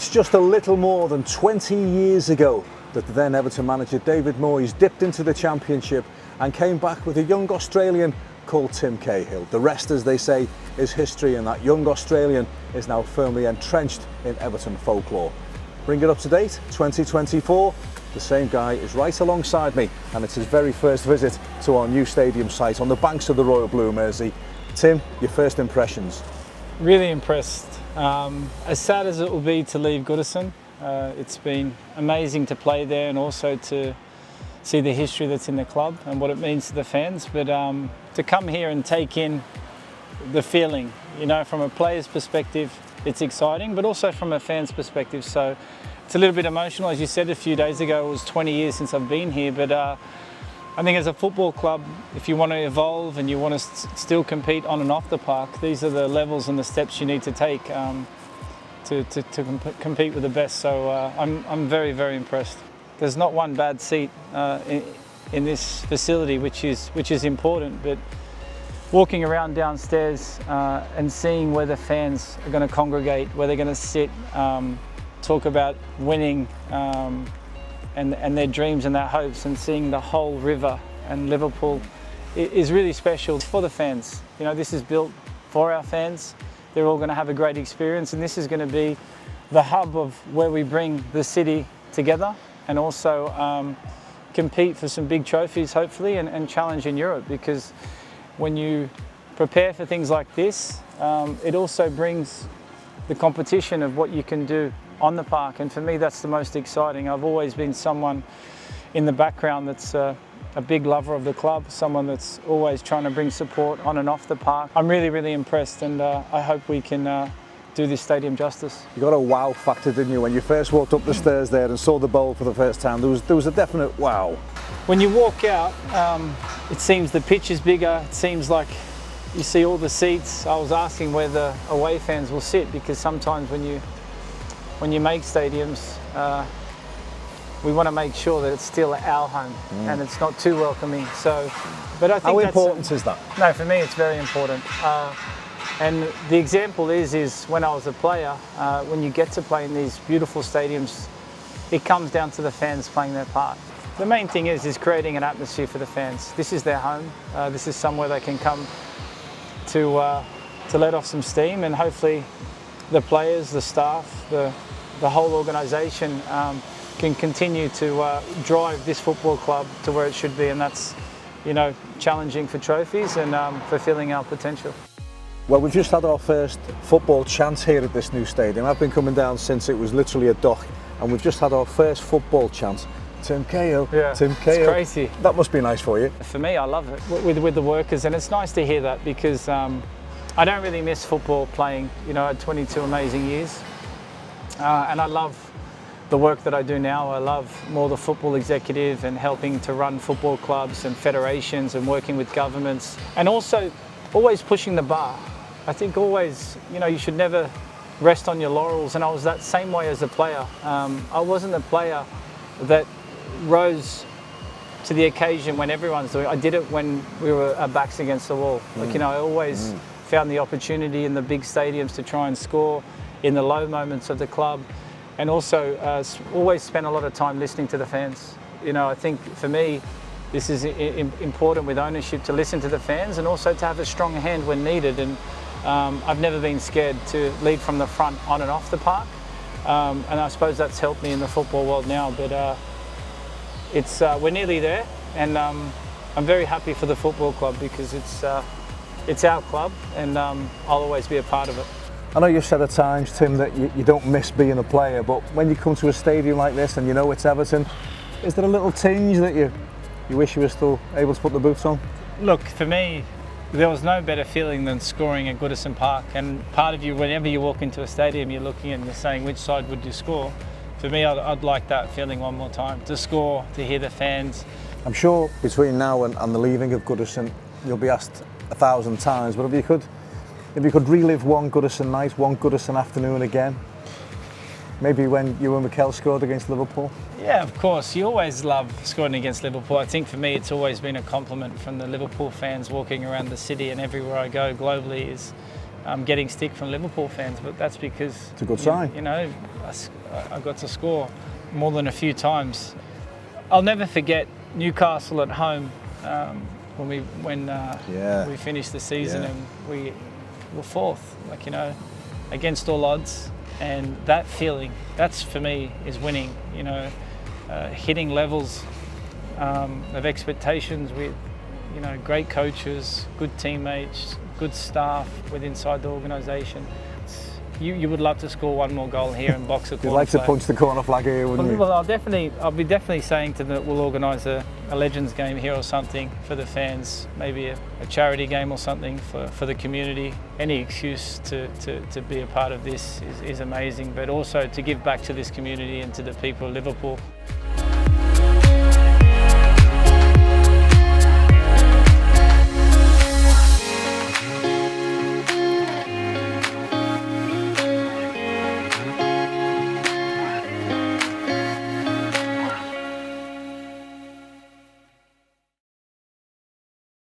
It's just a little more than 20 years ago that the then Everton manager David Moyes dipped into the Championship and came back with a young Australian called Tim Cahill. The rest, as they say, is history, and that young Australian is now firmly entrenched in Everton folklore. Bring it up to date, 2024. The same guy is right alongside me, and it's his very first visit to our new stadium site on the banks of the Royal Blue Mersey. Tim, your first impressions? Really impressed. As sad as it will be to leave Goodison, it's been amazing to play there and also to see the history that's in the club and what it means to the fans. But to come here and take in the feeling, you know, from a player's perspective, it's exciting, but also from a fan's perspective. So it's a little bit emotional. As you said a few days ago, it was 20 years since I've been here, but I think as a football club, if you want to evolve and you want to still compete on and off the park, these are the levels and the steps you need to take to compete with the best. So I'm very, very impressed. There's not one bad seat in this facility, which is important, but walking around downstairs and seeing where the fans are going to congregate, where they're going to sit, talk about winning, and their dreams and their hopes, and seeing the whole river and Liverpool is really special for the fans. You know, this is built for our fans. They're all going to have a great experience, and this is going to be the hub of where we bring the city together and also compete for some big trophies, hopefully, and challenge in Europe. Because when you prepare for things like this, it also brings the competition of what you can do on the park, and for me that's the most exciting. I've always been someone in the background that's a big lover of the club, someone that's always trying to bring support on and off the park. I'm really, really impressed, and I hope we can do this stadium justice. You got a wow factor, didn't you, when you first walked up the stairs there and saw the bowl for the first time? There was a definite wow. When you walk out, it seems the pitch is bigger. It seems like you see all the seats. I was asking where the away fans will sit, because sometimes when you make stadiums, we want to make sure that it's still our home and it's not too welcoming. So, but I think how important is that? No, for me it's very important. And the example is when I was a player, when you get to play in these beautiful stadiums, it comes down to the fans playing their part. The main thing is creating an atmosphere for the fans. This is their home. This is somewhere they can come to let off some steam, and hopefully the players, the staff, the whole organisation can continue to drive this football club to where it should be, and that's, you know, challenging for trophies and fulfilling our potential. Well, we've just had our first football chant here at this new stadium. I've been coming down since it was literally a dock, and we've just had our first football chant. Tim Cahill, yeah, Tim Cahill. It's crazy. That must be nice for you. For me, I love it with the workers, and it's nice to hear that, because I don't really miss football playing. You know, I had 22 amazing years, and I love the work that I do now. I love more the football executive and helping to run football clubs and federations and working with governments, and also always pushing the bar. I think always, you know, you should never rest on your laurels, and I was that same way as a player. I wasn't a player that rose to the occasion when everyone's doing it. I did it when we were our backs against the wall. Like, you know, I always found the opportunity in the big stadiums to try and score in the low moments of the club, and also always spent a lot of time listening to the fans. You know, I think for me, this is important with ownership, to listen to the fans and also to have a strong hand when needed. And I've never been scared to lead from the front on and off the park. And I suppose that's helped me in the football world now. But we're nearly there, and I'm very happy for the football club, because it's our club, and I'll always be a part of it. I know you've said at times, Tim, that you don't miss being a player, but when you come to a stadium like this and you know it's Everton, is there a little tinge that you wish you were still able to put the boots on? Look, for me, there was no better feeling than scoring at Goodison Park, and part of you, whenever you walk into a stadium, you're looking and you're saying, which side would you score? For me, I'd like that feeling one more time, to score, to hear the fans. I'm sure between now and the leaving of Goodison, you'll be asked 1,000 times, but if you could relive one Goodison night, one Goodison afternoon again, maybe when you and Mikel scored against Liverpool? Yeah, of course. You always love scoring against Liverpool. I think for me, it's always been a compliment from the Liverpool fans walking around the city and everywhere I go globally getting stick from Liverpool fans, but that's because it's a good sign. You know, I got to score more than a few times. I'll never forget Newcastle at home when we finished the season and we were fourth, like, you know, against all odds, and that feeling, that's for me is winning. You know, hitting levels of expectations with, you know, great coaches, good teammates, good staff inside the organisation. You would love to score one more goal here and box a corner. You'd like flag. to punch the corner flag here, wouldn't you? Well, I'll be definitely saying to them that we'll organise a Legends game here or something for the fans, maybe a charity game or something for the community. Any excuse to be a part of this is amazing, but also to give back to this community and to the people of Liverpool.